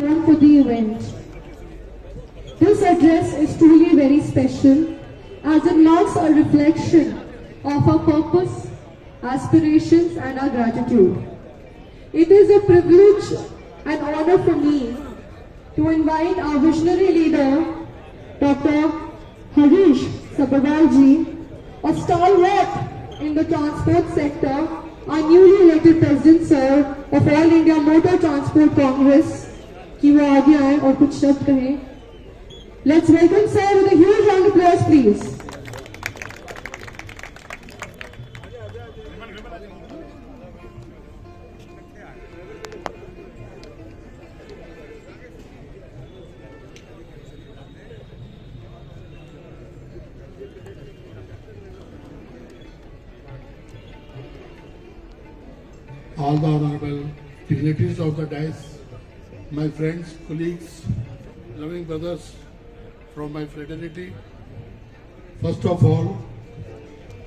known for the event. This address is truly very special as it marks a reflection of our purpose, aspirations and our gratitude. It is a privilege and honor for me to invite our visionary leader, Dr. Harish Sabharwal ji, a stalwart in the transport sector, our newly elected President Sir of All India Motor Transport Congress, कि वो आगे आए और कुछ शब्द कहें. Let's welcome Sir with a huge round of applause, please. All the honorable dignitaries of the dais, my friends, colleagues, loving brothers from my fraternity. First of all,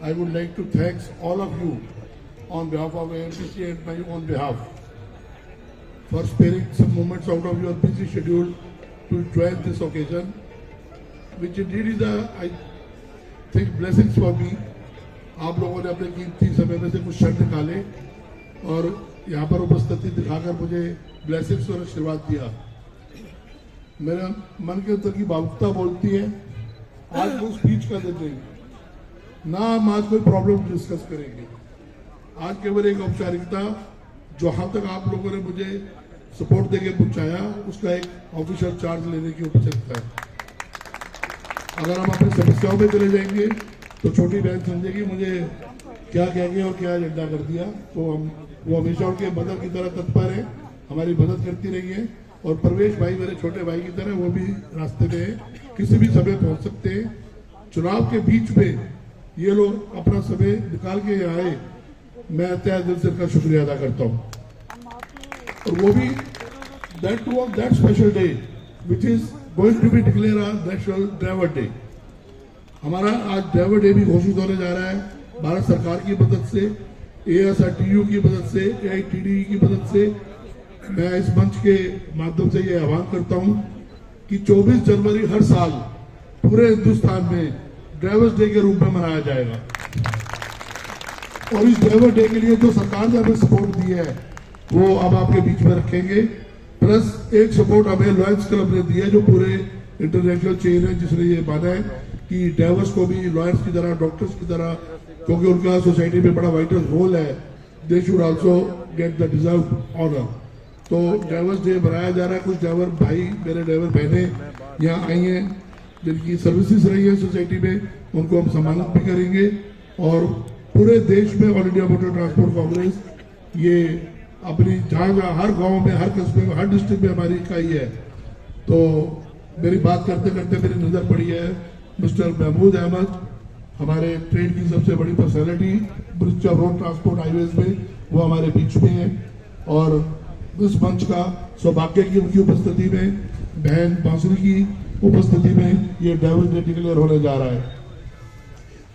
I would like to thank all of you on behalf of AMTC and my own behalf for sparing some moments out of your busy schedule to join this occasion, which indeed is I think blessings for me. आप लोगों ने अपने कीमती समय में से कुछ क्षण निकाले और यहाँ पर उपस्थिति दिखाकर मुझे ब्लेसिंग्स और आशीर्वाद दिया. मेरे मन के अंदर की भावुकता बोलती है आज कोई स्पीच का दिन नहीं, ना हम आज कोई प्रॉब्लम डिस्कस करेंगे. आज केवल एक औपचारिकता जहाँ तक आप लोगों ने मुझे सपोर्ट देके पहुंचाया उसका एक ऑफिशियल चार्ज लेने की औपचारिकता है. अगर हम अपनी समस्याओं में चले जाएंगे तो छोटी बहन समझेगी मुझे क्या कह गए और क्या एजेंडा कर दिया. तो वो हमेशा उनके मदद की तरह तत्पर है, हमारी मदद करती रही है. और प्रवेश भाई मेरे छोटे भाई की तरह वो भी रास्ते में किसी भी समय पहुंच सकते हैं. चुनाव के बीच में ये लोग अपना समय निकाल के आए, मैं तहे दिल से इनका शुक्रिया अदा करता हूँ. और वो भी that special day which is going to be declare a national driver day. हमारा आज ड्राइवर डे भी घोषित होने जा रहा है भारत सरकार की मदद से, ASRTU की मदद से, AITD की मदद से. मैं इस मंच के माध्यम से ये आह्वान करता हूं कि 24 जनवरी हर साल पूरे हिंदुस्तान में ड्राइवर्स डे के रूप में मनाया जाएगा. और इस ड्राइवर डे के लिए जो सरकार ने हमें सपोर्ट दी है वो अब आपके बीच में रखेंगे. प्लस एक सपोर्ट हमें लॉयंस क्लब ने दी है जो पूरे इंटरनेशनल चेन है, जिसने ये माना है कि ड्राइवर्स को भी लॉयर्स की तरह, डॉक्टर्स की तरह, क्योंकि उनका सोसाइटी में बड़ा वाइटल रोल है, they should also get the deserve honour. तो ड्राइवर्स डे मनाया जा रहा है. कुछ ड्राइवर भाई, मेरे ड्राइवर बहनें यहाँ आई हैं जिनकी सर्विसेज रही है सोसाइटी में, उनको हम सम्मानित भी करेंगे. और पूरे देश में all India motor transport Congress ये अपनी जहाँ हर गाँव में, हर कस्बे में, हर डिस्ट्रिक्ट में हमारी इकाई है. तो मेरी बात करते करते मेरी नजर पड़ी है मिस्टर महमूद अहमद, हमारे ट्रेड की सबसे बड़ी personality bridge of road transport highways में, वो हमारे बीच में है. और इस मंच का सौभाग्य की उनकी उपस्थिति में, बहन बांसुरी की उपस्थिति में ये ड्राइवर डे डिक्लेयर होने जा रहा है.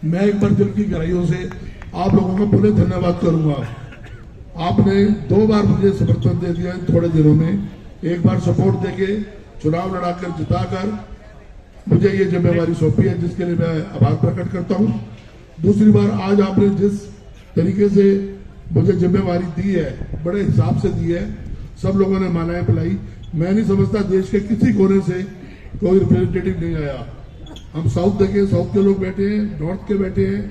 मैं एक बार दिल की गहराइयों से आप लोगों का पुनः धन्यवाद करूंगा. आपने 2 बार मुझे समर्थन दे दिया इन थोड़े दिनों में. एक बार सपोर्ट देके चुनाव लड़ाकर जिताकर मुझे ये जिम्मेवारी सौंपी है, जिसके लिए मैं आभार प्रकट करता हूँ. दूसरी बार आज आपने जिस तरीके से मुझे जिम्मेवारी दी है, बड़े हिसाब से दी है, सब लोगों ने मालाएं पिलाई. मैं नहीं समझता देश के किसी कोने से कोई रिप्रेजेंटेटिव नहीं आया. हम साउथ देखे, साउथ के लोग बैठे हैं, नॉर्थ के बैठे हैं,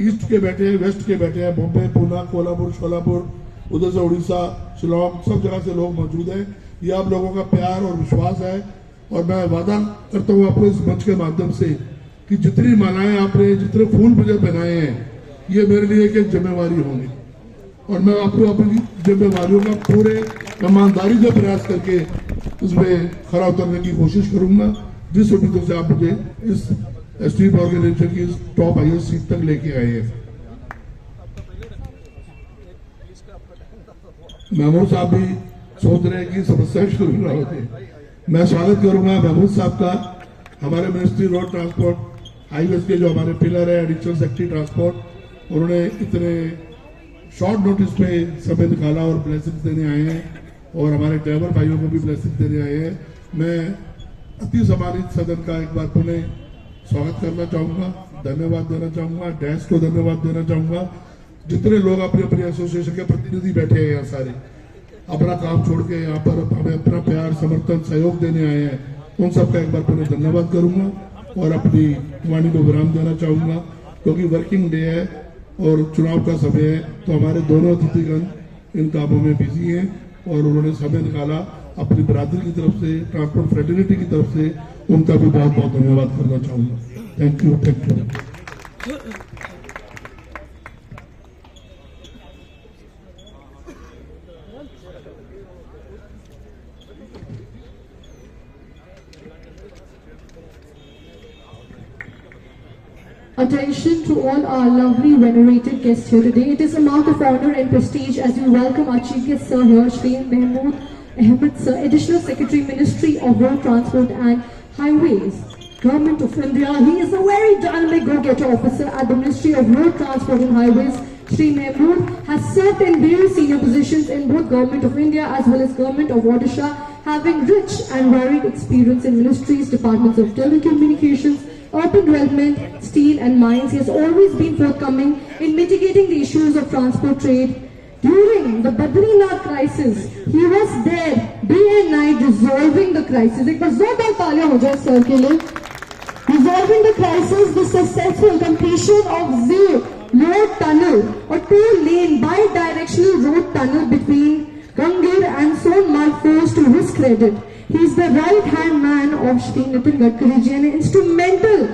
ईस्ट के बैठे हैं, वेस्ट के बैठे हैं, बॉम्बे, पूना, कोल्हापुर, शोलापुर, उधर से उड़ीसा, शिलोंग, सब जगह से लोग मौजूद हैं. ये आप लोगों का प्यार और विश्वास है. और मैं वादा करता हूँ आपको इस मंच के माध्यम से कि जितनी मालाएं आपने, जितने फूल मुझे पहनाए हैं, ये मेरे लिए एक जिम्मेवारी होगी. और मैं आपको अपनी जिम्मेवारियों का पूरे ईमानदारी से प्रयास करके उसमें खरा उतरने की कोशिश करूंगा, जिस उम्मीद से आप मुझे इस एसटीएफ ऑर्गेनाइजेशन की टॉप हाईएस्ट सीट तक लेके आए हैं. महमूद साहब भी सोच रहे हैं कि समस्याएं शुरू ना होती. मैं स्वागत करूंगा महमूद साहब का. हमारे मिनिस्ट्री रोड ट्रांसपोर्ट हाईवेज के जो हमारे पिलर है, एडिशनल सेक्रेटरी ट्रांसपोर्ट, उन्होंने इतने शॉर्ट नोटिस पे समय निकाला और ब्लेसिंग्स देने आए हैं. और हमारे ड्राइवर भाइयों को भी ब्लेसिंग देने आए हैं। मैं अति सम्मानित सदन का एक बार पुनः स्वागत करना चाहूँगा, धन्यवाद देना चाहूँगा, डैश को धन्यवाद देना चाहूँगा। जितने लोग अपने अपने एसोसिएशन के प्रतिनिधि बैठे हैं यहाँ सारे, अपना काम छोड़ के यहाँ पर हमें अपना प्यार, समर्थन, सहयोग देने आए हैं, उन सबका एक बार पुनः धन्यवाद करूँगा और अपनी वाणी को विराम देना चाहूँगा, क्योंकि वर्किंग डे है और चुनाव का समय है, तो हमारे दोनों अतिथिगण इन कामों में बिजी हैं और उन्होंने समय निकाला अपनी बरादरी की तरफ से, ट्रांसपोर्ट फ्रेटर्निटी की तरफ से उनका भी बहुत बहुत धन्यवाद करना चाहूँगा। Thank you, thank you. Attention to all our lovely venerated guests here today. It is a mark of honor and prestige as we welcome our chief guest sir here, Shri Mahmood Ahmed sir, Additional Secretary, Ministry of Road Transport and Highways, Government of India. He is a very dynamic go-getter officer at the Ministry of Road Transport and Highways. Shri Mahmood has served in various senior positions in both Government of India as well as Government of Odisha, having rich and varied experience in ministries, departments of telecommunications, urban development, steel and mines. He has always been forthcoming in mitigating the issues of transport trade. During the Badrinath crisis, he was there day and night resolving the crisis. एक बार जोरदार तालियां हो जाए sir के लिए. Resolving the crisis, the successful completion of Zir Road Tunnel, a two-lane bi-directional road tunnel between Gangir and Sonmarg falls to his credit. He is the right-hand man of Shri Nitin Gadkari ji and instrumental